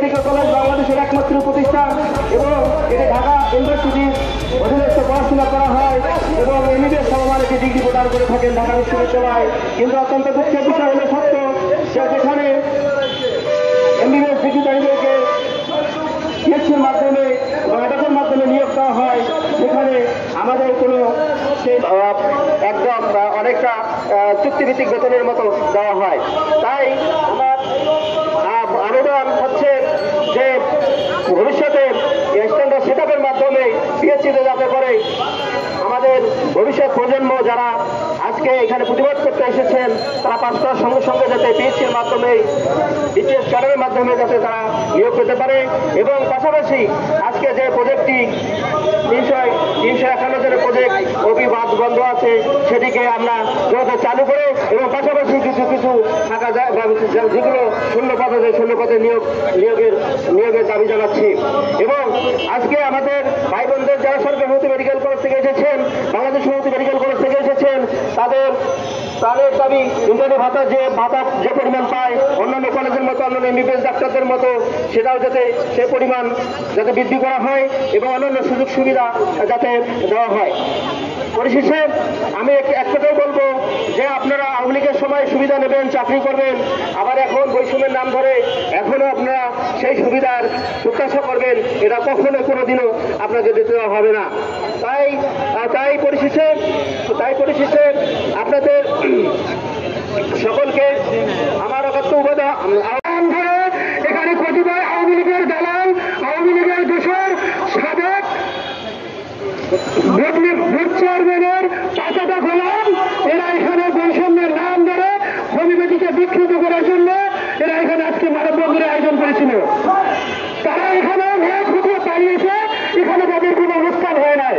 Medical college বাংলাদেশের একমাত্র প্রতিষ্ঠান এবং এটি ঢাকা ইউনিভার্সিটির অধীনস্থ পড়াশোনা করা হয় এবং এমবিবিএস সমমানের একটি ডিগ্রি প্রদান করে থাকেন ঢাকা বিশ্ববিদ্যালয়। কিন্তু অত্যন্ত দুঃখের বিষয় হলো সত্য যে যেখানে এমবিবিএস ডিগ্রিধারীদেরকে পিএইচসির মাধ্যমে বা এটাকের মাধ্যমে নিয়োগ দেওয়া হয়, সেখানে আমাদের কোনো একদম অনেকটা চুক্তিভিত্তিক বেতনের মতো দেওয়া হয়। তাই আমার আবেদন হচ্ছে যে ভবিষ্যতে স্ট্যান্ডার্ড সেট আপের মাধ্যমে পিএইচসিতে যাতে করে আমাদের ভবিষ্যৎ প্রজন্ম যারা আজকে এখানে প্রতিবাদ করতে এসেছেন তারা পাস করার সঙ্গে সঙ্গে যাতে পিএইচসির মাধ্যমে ডিটিএস ক্যাডারের মাধ্যমে যাতে তারা নিয়োগ পেতে পারে এবং পাশাপাশি আজকে যে প্রজেক্টটি 351 জনের প্রজেক্ট অভিবাদ বন্ধ আছে সেটিকে আমরা যত চালু করে এবং পাশাপাশি কিছু কিছু থাকা যায় যেগুলো শূন্য পদে নিয়োগের দাবি জানাচ্ছি। এবং আজকে আমাদের ভাই বোনদের যারা সরকারি মেডিকেল কলেজ থেকে এসেছেন, বাংলাদেশ মেডিকেল কলেজ থেকে এসেছেন, তাদের প্রাণের দাবি ইন্টারনি ভাতা যে পরিমাণ পায় অন্যান্য কলেজের মতো অন্যান্য এমবিবিএস ডাক্তারদের মতো সেটাও যাতে সে পরিমাণ যাতে বৃদ্ধি করা হয় এবং অন্যান্য সুযোগ সুবিধা যাতে দেওয়া হয়। পরিশেষে আমি এক কথাই বলবো যে আপনারা আওয়ামী লীগের সময় সুবিধা নেবেন, চাকরি করবেন, আবার এখন বৈষম্যের নাম ধরে এখনো আপনারা সেই সুবিধার প্রত্যাশা করবেন, এটা কখনো কোনোদিনও আপনাকে দিতে দেওয়া হবে না। তাই পরিশেষে আপনাদের সকলকে আমার এখানে প্রতিবার আওয়ামী লীগের দালাল, আওয়ামী লীগের দোষর, সাবেক বুথ চেয়ারম্যানের টাকাটা গোলাম, এরা এখানে বৈষম্যের নাম ধরে হোমিওপ্যাথিকে বিকৃত করার জন্য এরা এখানে আজকে মানববন্ধনের আয়োজন করেছিল। তারা এখানে ভোট খুঁজে পালিয়েছে, এখানে তাদের কোনো অনুষ্ঠান হয় নাই।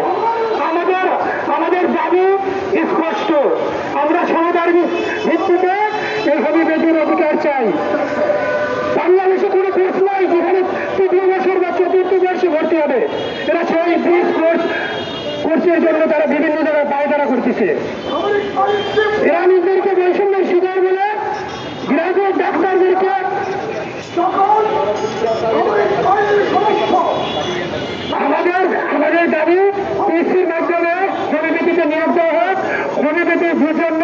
আমাদের দাবি স্পষ্ট, আমরা সমতার ভিত্তিতে এই হোমিওপ্যাথির অধিকার চাই। বাংলাদেশে কোনো কোর্স নাই যেখানে 3য় বছর বা 4র্থ বর্ষে ভর্তি হবে। এরা সেই ব্রিজ কোর্সের জন্য তারা বিভিন্ন জায়গায় পায়তারা করতেছে। এরা নিজেদেরকে বৈষম্যের শিকার বলে গ্রাহক ডাক্তারদেরকে আমাদের দাবি পিএইচসির মাধ্যমে হোমিওপ্যাথিতে নিয়োগ দেওয়া হোক, হোমিওপ্যাথির জন্য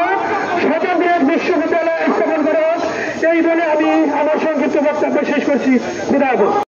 স্বতন্ত্র বিশ্ববিদ্যালয় স্থাপন করা হোক। এই বলে আমি আমার সংক্ষিপ্ত বক্তব্য শেষ করছি। বিদায়।